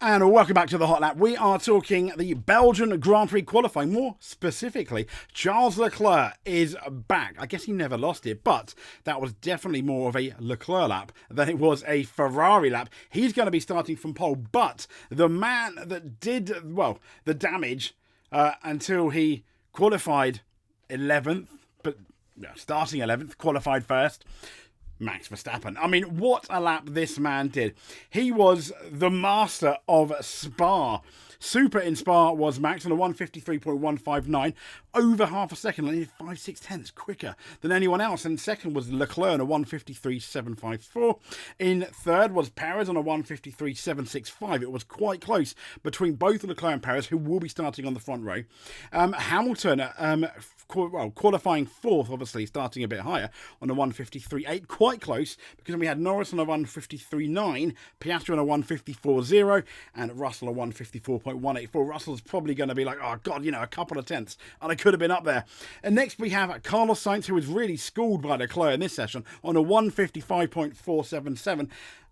And welcome back to the Hot Lap. We are talking the Belgian Grand Prix qualifying. More specifically, Charles Leclerc is back. I guess he never lost it, but that was definitely more of a Leclerc lap than it was a Ferrari lap. He's going to be starting from pole, but the man that did, well, the damage until he qualified 11th, but starting 11th, qualified first, Max Verstappen. I mean, what a lap this man did. He was the master of Spa. Super in Spa was Max on a 153.159, over half a second, like 5/6 tenths quicker than anyone else. And second was Leclerc on a 153.754. In third was Perez on a 153.765. It was quite close between both Leclerc and Perez, who will be starting on the front row. Hamilton, qualifying fourth, obviously starting a bit higher on a 153.8, quite close, because we had Norris on a 153.9, Piastri on a 154.0, and Russell on 154.184. Russell's probably going to be like, oh God, a couple of tenths, and I could have been up there. And next we have Carlos Sainz, who was really schooled by Leclerc in this session on a 155.477.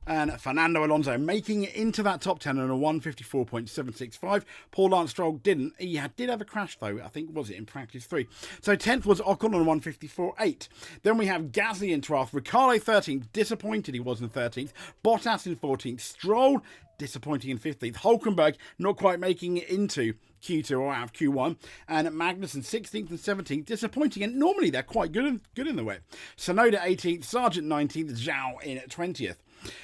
And Fernando Alonso making it into that top 10 on a 154.765. Paul Lance Stroll didn't. He did have a crash, though. I think, was it in practice 3? So 10th was Ocon on a 154.8. Then we have Gasly in 12th. Ricciardo 13th. Disappointed he was in 13th. Bottas in 14th. Stroll disappointing in 15th. Hulkenberg not quite making it into Q2 or out of Q1, and Magnussen 16th and 17th, disappointing, and normally they're quite good in the wet. Sonoda 18th, Sargent 19th, Zhao in 20th.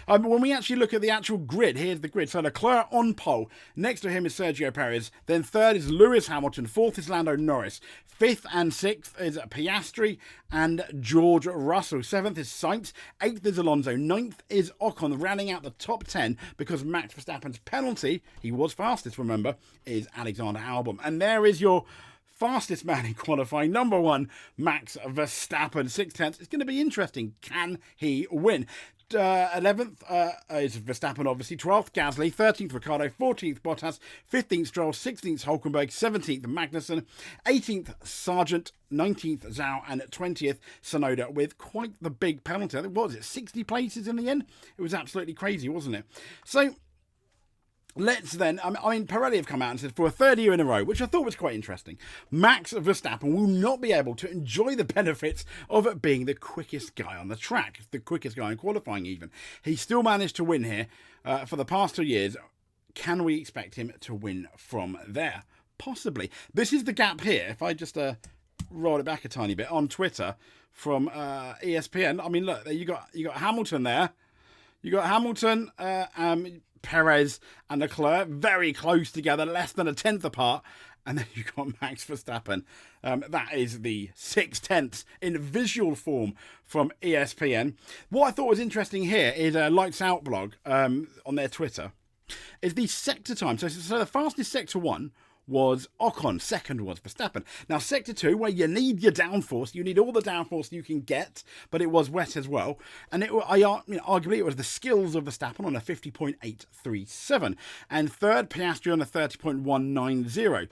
When we actually look at the actual grid, here's the grid. So Leclerc on pole. Next to him is Sergio Perez. Then third is Lewis Hamilton. Fourth is Lando Norris. Fifth and sixth is Piastri and George Russell. Seventh is Sainz. Eighth is Alonso. Ninth is Ocon, rounding out the top 10 because Max Verstappen's penalty, he was fastest, remember, is Alexander Albon. And there is your fastest man in qualifying, number one, Max Verstappen, 6 tenths. It's going to be interesting. Can he win? 11th is Verstappen, obviously. 12th, Gasly. 13th, Ricciardo. 14th, Bottas. 15th, Stroll. 16th, Hulkenberg. 17th, Magnussen. 18th, Sargent. 19th, Zhao. And 20th, Sonoda, with quite the big penalty. I think, what was it, 60 places in the end? It was absolutely crazy, wasn't it? So let's then, Pirelli have come out and said for a third year in a row, which I thought was quite interesting, Max Verstappen will not be able to enjoy the benefits of being the quickest guy on the track, the quickest guy in qualifying even. He still managed to win here for the past 2 years. Can we expect him to win from there? Possibly. This is the gap here. If I just roll it back a tiny bit on Twitter from ESPN. I mean, look, you got Hamilton there. You got Hamilton, Perez and Leclerc very close together, less than a tenth apart. And then you've got Max Verstappen. That is the 6 tenths in visual form from ESPN. What I thought was interesting here is a Lights Out blog on their Twitter. Is the sector time. So the fastest sector 1 was Ocon, second was Verstappen. Now, sector 2, where you need your downforce, you need all the downforce you can get, but it was wet as well. And arguably, it was the skills of Verstappen on a 50.837. And third, Piastri on a 30.190.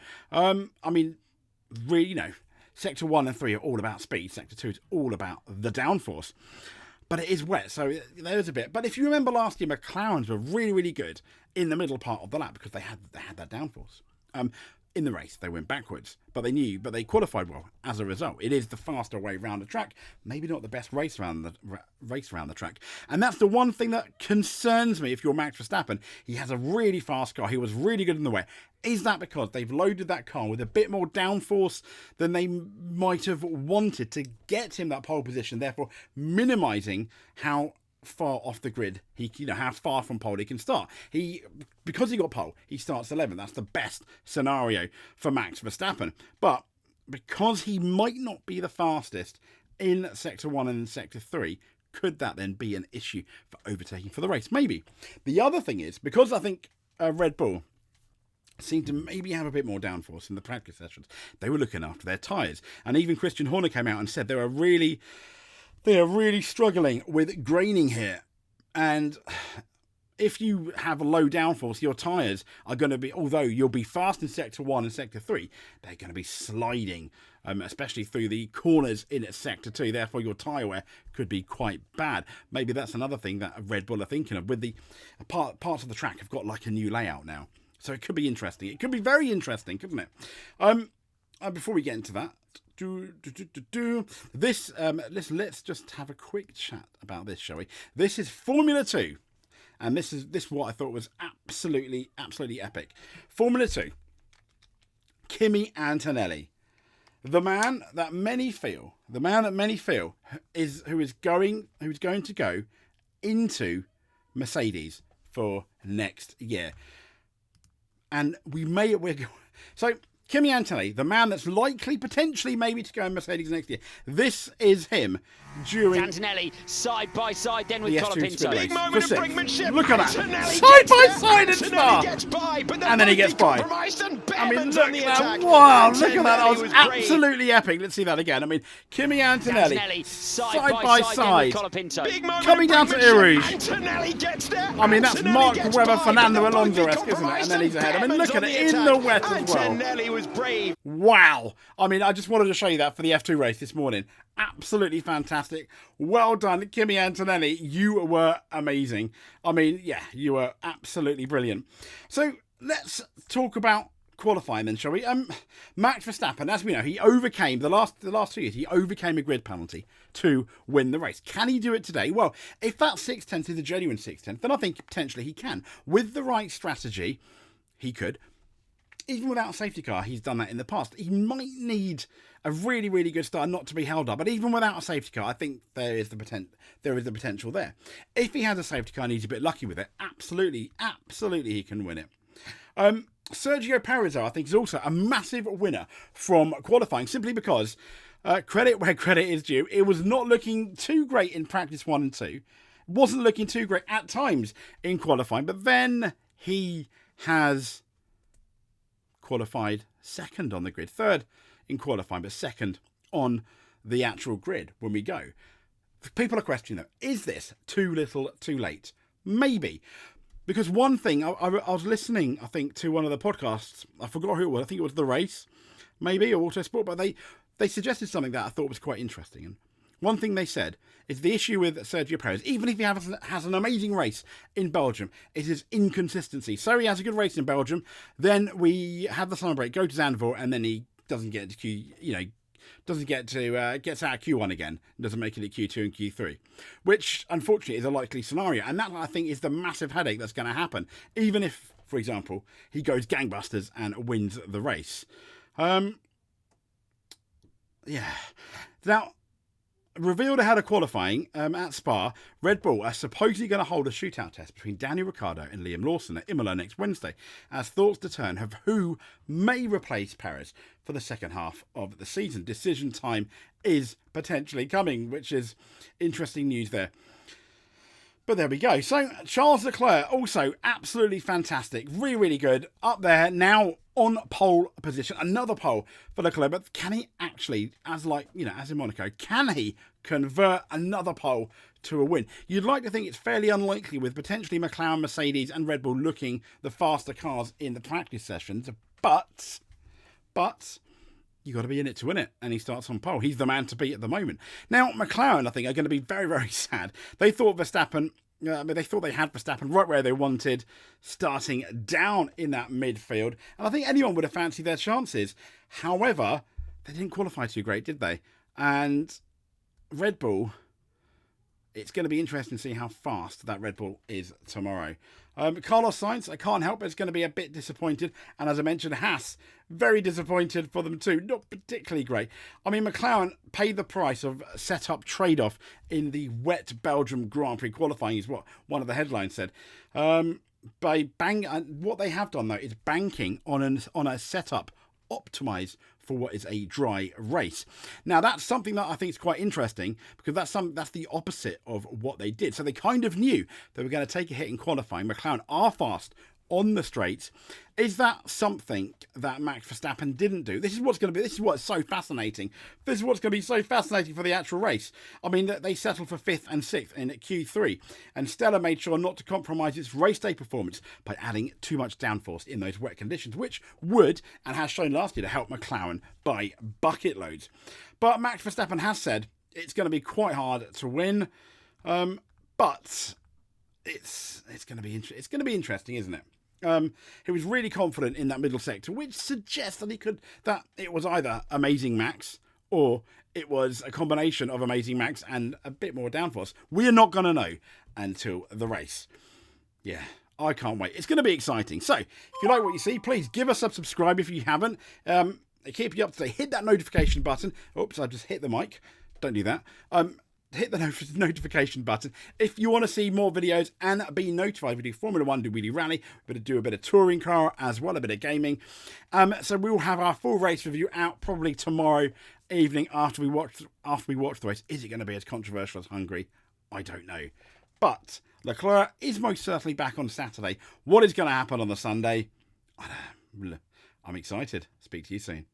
Really, sector 1 and 3 are all about speed. Sector 2 is all about the downforce. But it is wet, so there's a bit. But if you remember last year, McLarens were really, really good in the middle part of the lap because they had that downforce. In the race, they went backwards, but they qualified well as a result. It is the faster way around the track, maybe not the best race around the track. And that's the one thing that concerns me if you're Max Verstappen. He has a really fast car. He was really good in the wet. Is that because they've loaded that car with a bit more downforce than they might have wanted to get him that pole position, therefore minimising how far off the grid how far from pole he can start? Because he got pole, he starts 11th. That's the best scenario for Max Verstappen. But because he might not be the fastest in sector 1 and sector 3, could that then be an issue for overtaking for the race? Maybe. The other thing is, because I think Red Bull seemed to maybe have a bit more downforce in the practice sessions, they were looking after their tyres. And even Christian Horner came out and said they are really struggling with graining here. And if you have a low downforce, your tyres are going to be, although you'll be fast in sector 1 and sector 3, they're going to be sliding especially through the corners in Sector 2. Therefore, your tyre wear could be quite bad. Maybe that's another thing that Red Bull are thinking of, with the parts of the track have got like a new layout now. So it could be interesting. It could be very interesting, couldn't it? Before we get into that, let's just have a quick chat about this, shall we? This is Formula 2, and this is what I thought was absolutely epic. Formula 2, Kimi Antonelloe, the man that many feel is going to go into Mercedes for next year. And so Kimi Antonelloe, the man that's likely, potentially, maybe to go in Mercedes next year. This is him during Antonelloe side by side then with Colapinto. Big moment of brinkmanship. Look at that, Antonelloe side by gets side there. in Spa, Gets by, but and then he gets by. I mean, look at that! Wow, look at that! That was absolutely epic. Let's see that again. I mean, Kimi Antonelloe side by side, coming down to Erouge. Antonelloe gets there. I mean, that's Mark Webber, Fernando Alonso-esque, isn't it? And then he's ahead. I mean, look at it in the wet as well. Antonelloe was brave. Wow. I mean, I just wanted to show you that for the F2 race this morning. Absolutely fantastic. Well done, Kimi Antonelloe. You were amazing. I mean, yeah, you were absolutely brilliant. So let's talk about qualifying then, shall we? Max Verstappen, as we know, he overcame the last 2 years. He overcame a grid penalty to win the race. Can he do it today? Well, if that 6/10 is a genuine 6/10, then I think potentially he can. With the right strategy, he could. Even without a safety car, he's done that in the past. He might need a really, really good start not to be held up. But even without a safety car, I think there is the potential there. If he has a safety car and he's a bit lucky with it, absolutely he can win it. Sergio Perez, I think, is also a massive winner from qualifying, simply because credit where credit is due. It was not looking too great in practice 1 and 2. It wasn't looking too great at times in qualifying, but then he has qualified second on the grid, third in qualifying, but second on the actual grid when we go. People are questioning, though, is this too little, too late? Maybe. Because one thing, I was listening, I think, to one of the podcasts. I forgot who it was. I think it was The Race, maybe, or Autosport. But they suggested something that I thought was quite interesting. And one thing they said is the issue with Sergio Perez, even if he has an amazing race in Belgium, is his inconsistency. So he has a good race in Belgium, then we have the summer break, go to Zandvoort, and then he doesn't get to gets out of Q1 again, doesn't make it at Q2 and Q3, which unfortunately is a likely scenario. And that, I think, is the massive headache that's going to happen, even if, for example, he goes gangbusters and wins the race. Now, revealed ahead of qualifying at Spa, Red Bull are supposedly going to hold a shootout test between Daniel Ricciardo and Liam Lawson at Imola next Wednesday, as thoughts turn of who may replace Perez for the second half of the season. Decision time is potentially coming, which is interesting news there. But there we go. So Charles Leclerc, also absolutely fantastic. Really, really good. Up there now on pole position. Another pole for Leclerc. But can he actually, as in Monaco, can he convert another pole to a win? You'd like to think it's fairly unlikely, with potentially McLaren, Mercedes and Red Bull looking the faster cars in the practice sessions. But you got to be in it to win it, and he starts on pole. He's the man to beat at the moment. Now, McLaren, I think, are going to be very, very sad. They thought they had Verstappen right where they wanted, starting down in that midfield, and I think anyone would have fancied their chances. However, they didn't qualify too great, did they? And Red Bull, it's going to be interesting to see how fast that Red Bull is tomorrow. Carlos Sainz, I can't help it, it's going to be a bit disappointed. And as I mentioned, Haas, very disappointed for them too. Not particularly great. I mean, McLaren paid the price of setup trade-off in the wet Belgium Grand Prix qualifying, is what one of the headlines said. What they have done, though, is banking on a setup optimised for what is a dry race. Now, that's something that I think is quite interesting, because that's the opposite of what they did. So they kind of knew they were going to take a hit in qualifying. McLaren are fast on the straight. Is that something that Max Verstappen didn't do? This is what's so fascinating. This is what's going to be so fascinating for the actual race. I mean, they settled for 5th and 6th in Q3, and Stella made sure not to compromise its race day performance by adding too much downforce in those wet conditions, which would, and has shown last year, to help McLaren by bucket loads. But Max Verstappen has said it's going to be quite hard to win, but it's going to be interesting, isn't it? He was really confident in that middle sector, which suggests that it was either Amazing Max or it was a combination of Amazing Max and a bit more downforce. We are not going to know until the race. Yeah, I can't wait. It's going to be exciting. So, if you like what you see, please give us a subscribe if you haven't. Keep you up to date. Hit that notification button. Oops, I just hit the mic. Don't do that. Hit the notification button if you want to see more videos and be notified. We do Formula 1, do Wheelie Rally, we're going to do a bit of touring car as well, a bit of gaming. So we will have our full race review out probably tomorrow evening after we watch the race. Is it going to be as controversial as Hungary? I don't know. But Leclerc is most certainly back on Saturday. What is going to happen on the Sunday? I'm excited. Speak to you soon.